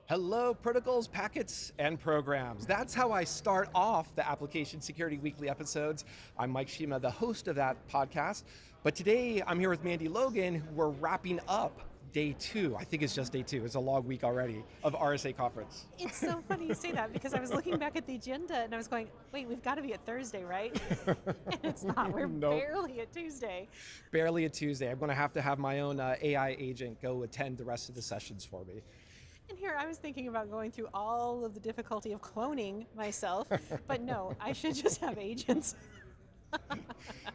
Hello, protocols, packets, and programs. That's how I start off the Application Security Weekly episodes. I'm Mike Shema, the host of that podcast. But today I'm here with Mandy Logan. We're wrapping up day 2. I think it's just day 2. It's a long week already of RSA Conference. It's so funny you say that because I was looking back at the agenda and I was going, wait, we've got to be at Thursday, right? And it's not. We're barely at Tuesday. Barely a Tuesday. I'm going to have my own AI agent go attend the rest of the sessions for me. And here I was thinking about going through all of the difficulty of cloning myself, but no, I should just have agents.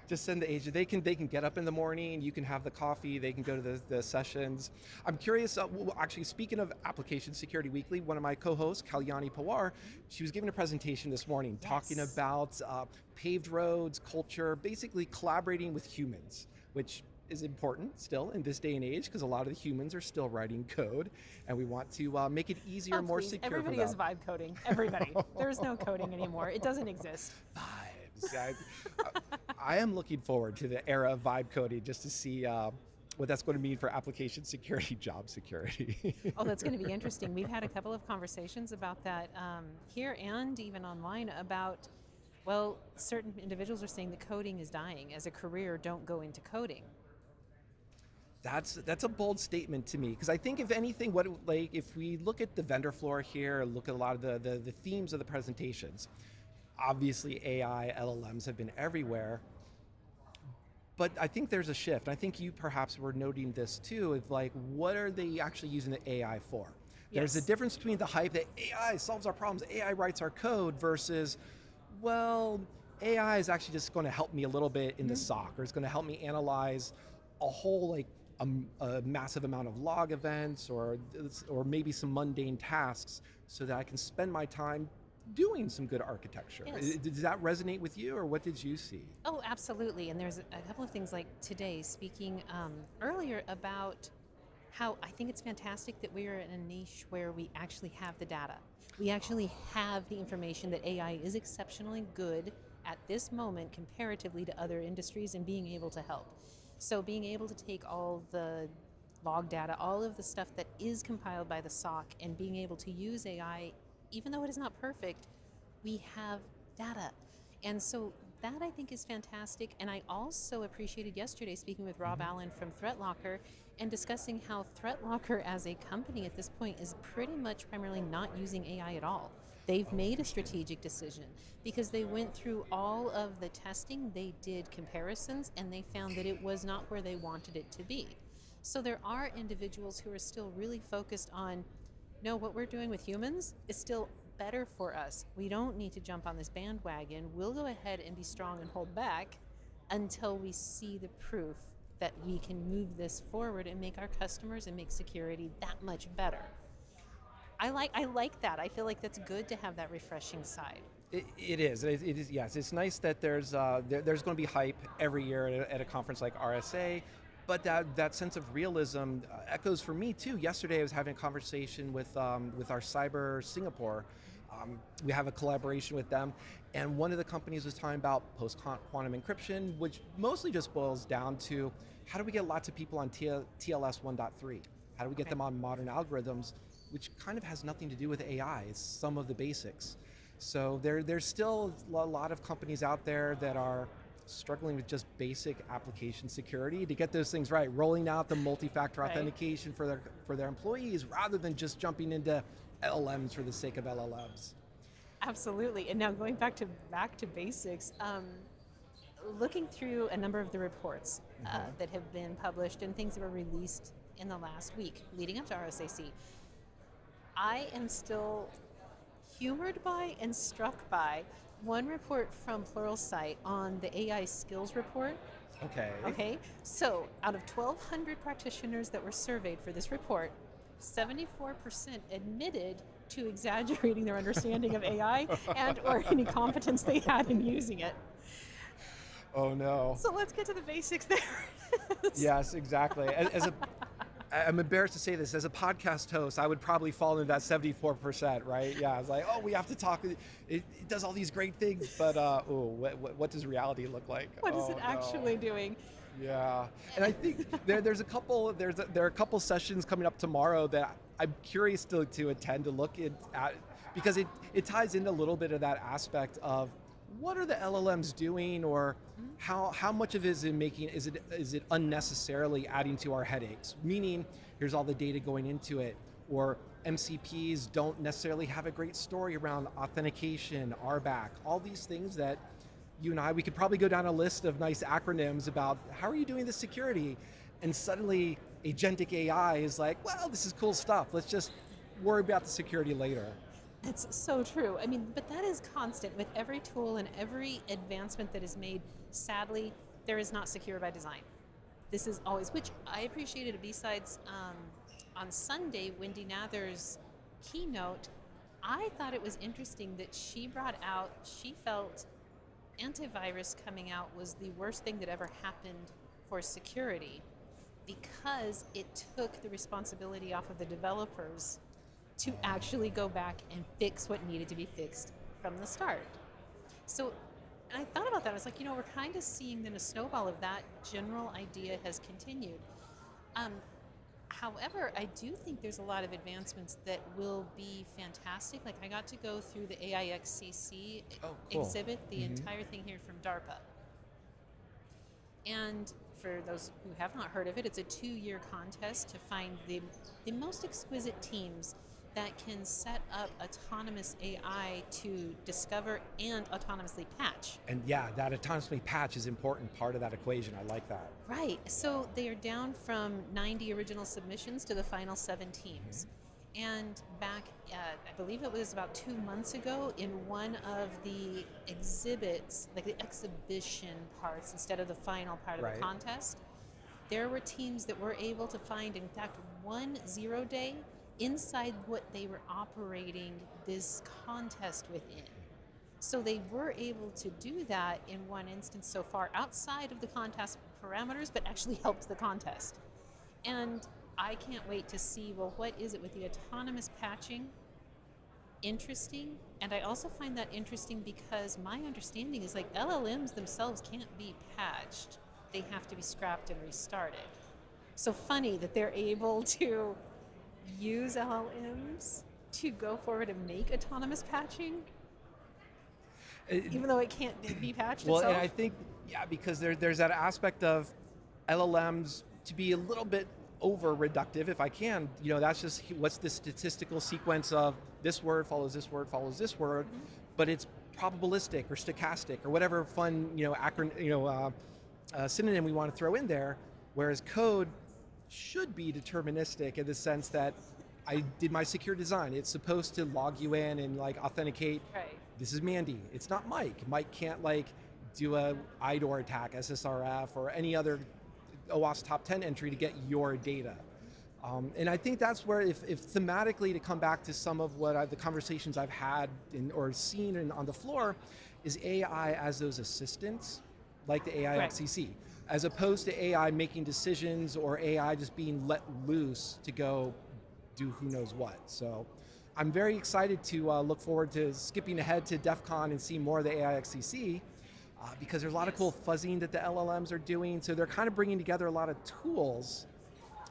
Just send the agent. They can get up in the morning. You can have the coffee. They can go to the sessions. I'm curious. Actually, speaking of Application Security Weekly, one of my co-hosts, Kalyani Pawar, she was giving a presentation this morning talking about paved roads, culture, basically collaborating with humans, which is important still in this day and age because a lot of the humans are still writing code, and we want to make it easier, more secure. Everybody is vibe coding. Everybody. There's no coding anymore. It doesn't exist. Vibes. I am looking forward to the era of vibe coding just to see what that's going to mean for application security, job security. Oh, that's going to be interesting. We've had a couple of conversations about that here and even online about, well, certain individuals are saying that coding is dying. As a career, don't go into coding. That's a bold statement to me, because I think if anything, if we look at the vendor floor here, look at a lot of the themes of the presentations, obviously AI, LLMs have been everywhere, but I think there's a shift. I think you perhaps were noting this too, of what are they actually using the AI for? Yes. There's a difference between the hype that AI solves our problems, AI writes our code, versus, well, AI is actually just going to help me a little bit in the SOC, or it's going to help me analyze a whole a massive amount of log events or maybe some mundane tasks so that I can spend my time doing some good architecture. Yes. Does that resonate with you, or what did you see? Oh, absolutely. And there's a couple of things like today, speaking earlier about how I think it's fantastic that we are in a niche where we actually have the data. We actually have the information that AI is exceptionally good at this moment comparatively to other industries and being able to help. So being able to take all the log data, all of the stuff that is compiled by the SOC, and being able to use AI, even though it is not perfect, we have data. And so that I think is fantastic. And I also appreciated yesterday speaking with Rob Allen from ThreatLocker and discussing how ThreatLocker as a company at this point is pretty much primarily not using AI at all. They've made a strategic decision because they went through all of the testing, they did comparisons, and they found that it was not where they wanted it to be. So there are individuals who are still really focused on, no, what we're doing with humans is still better for us. We don't need to jump on this bandwagon. We'll go ahead and be strong and hold back until we see the proof that we can move this forward and make our customers and make security that much better. I like that. I feel like that's good to have that refreshing side. It is. Yes. It's nice that there's going to be hype every year at a conference like RSA, but that sense of realism echoes for me too. Yesterday I was having a conversation with our Cyber Singapore. We have a collaboration with them, and one of the companies was talking about post-quantum encryption, which mostly just boils down to how do we get lots of people on TLS 1.3? How do we get them on modern algorithms, which kind of has nothing to do with AI. It's some of the basics. So there's still a lot of companies out there that are struggling with just basic application security to get those things right, rolling out the multi-factor authentication for their employees rather than just jumping into LLMs for the sake of LLMs. Absolutely. And now going back to basics, looking through a number of the reports that have been published and things that were released in the last week leading up to RSAC, I am still humored by and struck by one report from Pluralsight on the AI skills report. Okay. So out of 1,200 practitioners that were surveyed for this report, 74% admitted to exaggerating their understanding of AI and or any competence they had in using it. Oh no. So let's get to the basics there. Yes, exactly. I'm embarrassed to say this, as a podcast host, I would probably fall into that 74%, right? Yeah, it's like, we have to talk. It does all these great things, but what does reality look like? What is it actually doing? Yeah, and I think there are a couple sessions coming up tomorrow that I'm curious to attend to look at because it ties into a little bit of that aspect of what are the LLMs doing, or how much of it is it making, is it unnecessarily adding to our headaches? Meaning, here's all the data going into it, or MCPs don't necessarily have a great story around authentication, RBAC, all these things that you and I, we could probably go down a list of nice acronyms about how are you doing this security, and suddenly agentic AI is like, well, this is cool stuff. Let's just worry about the security later. That's so true. I mean, but that is constant with every tool and every advancement that is made. Sadly, there is not secure by design. This is always, which I appreciated besides on Sunday, Wendy Nather's keynote. I thought it was interesting that she brought out, she felt antivirus coming out was the worst thing that ever happened for security because it took the responsibility off of the developers to actually go back and fix what needed to be fixed from the start. So and I thought about that. I was like, we're kind of seeing then a snowball of that general idea has continued. However, I do think there's a lot of advancements that will be fantastic. Like I got to go through the AIXCC cool. exhibit, the entire thing here from DARPA. And for those who have not heard of it, it's a 2-year contest to find the most exquisite teams that can set up autonomous AI to discover and autonomously patch. And yeah, that autonomously patch is an important part of that equation. I like that. Right, so they are down from 90 original submissions to the final 7 teams. And back, I believe it was about 2 months ago, in one of the exhibits, like the exhibition parts instead of the final part of the contest, there were teams that were able to find, in fact, 1 0-day inside what they were operating this contest within. So they were able to do that in one instance so far outside of the contest parameters, but actually helped the contest. And I can't wait to see, well, what is it with the autonomous patching? Interesting. And I also find that interesting because my understanding is like LLMs themselves can't be patched. They have to be scrapped and restarted. So funny that they're able to use LLMs to go forward and make autonomous patching, even though it can't be patched well, itself. and I think, because there's that aspect of LLMs to be a little bit over reductive, if I can, that's just what's the statistical sequence of this word follows this word follows this word, but it's probabilistic or stochastic or whatever fun, synonym we want to throw in there, whereas code should be deterministic in the sense that I did my secure design. It's supposed to log you in and authenticate. Right. This is Mandy. It's not Mike. Mike can't do a IDOR attack, SSRF, or any other OWASP top 10 entry to get your data. And I think that's where, if thematically to come back to some of what the conversations I've had or seen on the floor, is AI as those assistants, like the AIXCC, as opposed to AI making decisions or AI just being let loose to go do who knows what. So I'm very excited to look forward to skipping ahead to DEF CON and seeing more of the AIXCC because there's a lot of cool fuzzing that the LLMs are doing. So they're kind of bringing together a lot of tools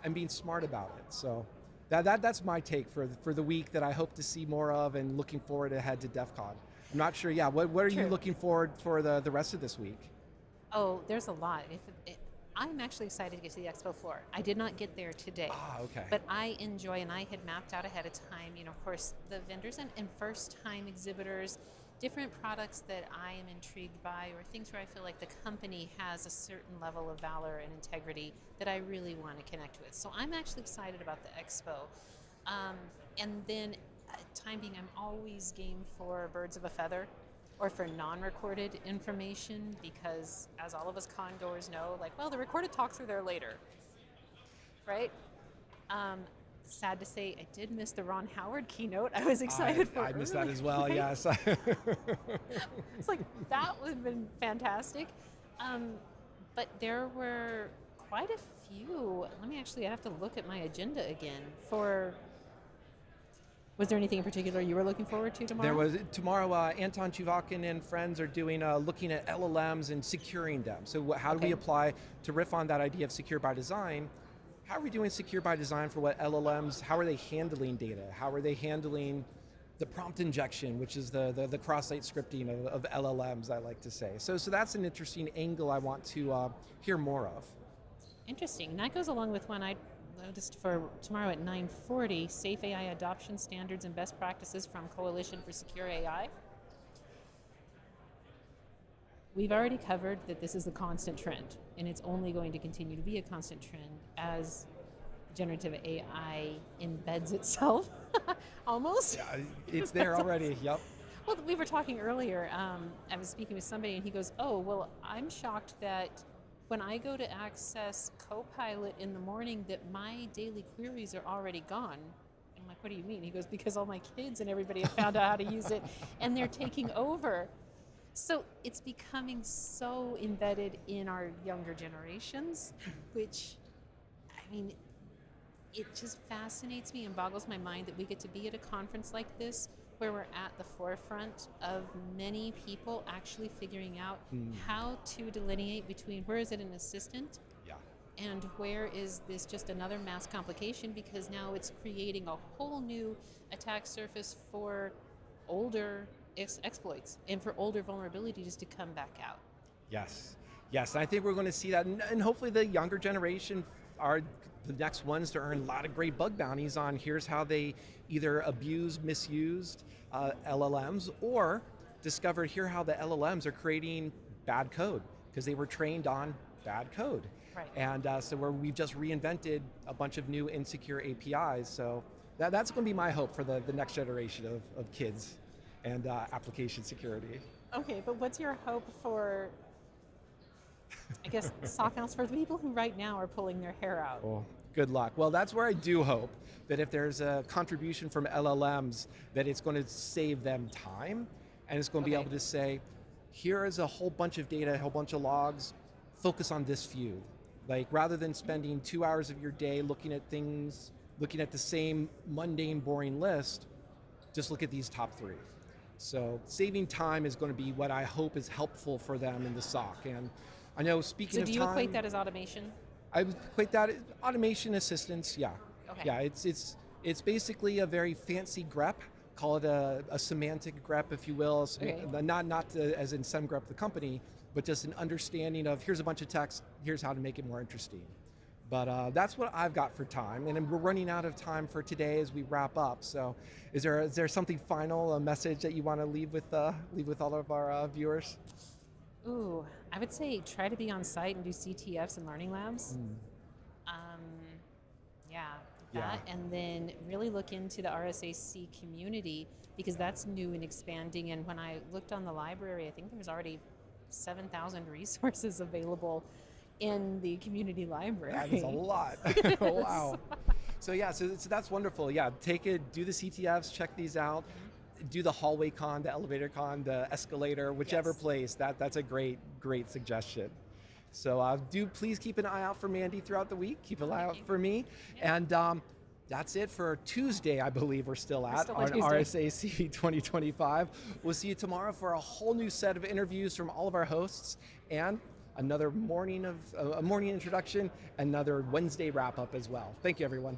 and being smart about it. So that's my take for the week that I hope to see more of, and looking forward ahead to DEF CON. I'm not sure, what are you looking forward for the rest of this week? Oh, there's a lot. I'm actually excited to get to the expo floor. I did not get there today. Okay. But I enjoy, and I had mapped out ahead of time, of course, the vendors and first-time exhibitors, different products that I am intrigued by, or things where I feel like the company has a certain level of valor and integrity that I really want to connect with. So I'm actually excited about the expo. And then, time being, I'm always game for birds of a feather, or for non-recorded information, because as all of us con-goers know, the recorded talks are there later, right? Sad to say, I did miss the Ron Howard keynote. I was excited for it. I missed that as well, right? yes. It's that would have been fantastic. But there were quite a few. I have to look at my agenda again for... Was there anything in particular you were looking forward to tomorrow? There was tomorrow. Anton Chuvakin and friends are doing looking at LLMs and securing them. So how do we apply to riff on that idea of secure by design? how are we doing secure by design for what LLMs, how are they handling data? How are they handling the prompt injection, which is the cross-site scripting of LLMs, I like to say. So that's an interesting angle I want to hear more of. Interesting. And that goes along with one I noticed for tomorrow at 9:40, Safe AI Adoption Standards and Best Practices from Coalition for Secure AI. We've already covered that this is a constant trend, and it's only going to continue to be a constant trend as generative AI embeds itself, almost. Yeah, it's there already, yep. Well, we were talking earlier, I was speaking with somebody and he goes, oh, well, I'm shocked that when I go to access Copilot in the morning that my daily queries are already gone. I'm like, what do you mean? He goes, because all my kids and everybody have found out how to use it and they're taking over. So it's becoming so embedded in our younger generations, which, I mean, it just fascinates me and boggles my mind that we get to be at a conference like this where we're at the forefront of many people actually figuring out how to delineate between where is it an assistant and where is this just another mass complication, because now it's creating a whole new attack surface for older exploits and for older vulnerabilities to come back out. Yes, I think we're going to see that, and hopefully the younger generation are the next ones to earn a lot of great bug bounties on here's how they either abused, misused LLMs, or discovered here how the LLMs are creating bad code because they were trained on bad code. Right. And so we've just reinvented a bunch of new insecure APIs. So that's going to be my hope for the next generation of kids and application security. Okay, but what's your hope for, I guess, SOC analysts, for the people who right now are pulling their hair out? Well, good luck. Well, that's where I do hope that if there's a contribution from LLMs, that it's going to save them time, and it's going to be able to say, here is a whole bunch of data, a whole bunch of logs, focus on this few. Like, rather than spending 2 hours of your day looking at things, looking at the same mundane, boring list, just look at these top 3. So saving time is going to be what I hope is helpful for them in the SOC. And I know, speaking of time... So do you equate that as automation? I would equate that as automation assistance, yeah. Okay. Yeah, it's basically a very fancy grep. Call it a semantic grep, if you will. Okay. Not as in SemGrep the company, but just an understanding of here's a bunch of text, here's how to make it more interesting. But that's what I've got for time, and we're running out of time for today as we wrap up. So, is there something final, a message that you want to leave with all of our viewers? Ooh, I would say try to be on site and do CTFs and learning labs. And then really look into the RSAC community, because that's new and expanding. And when I looked on the library, I think there's already 7,000 resources available in the community library. That is a lot. Wow. So that's wonderful. Yeah, take it, do the CTFs, check these out. Do the hallway con, the elevator con, the escalator, whichever place. That's a great suggestion. So please keep an eye out for Mandy throughout the week. Keep an eye out for me. Yeah. And that's it for Tuesday, I believe we're still on RSAC 2025. We'll see you tomorrow for a whole new set of interviews from all of our hosts, and another morning introduction, another Wednesday wrap up as well. Thank you, everyone.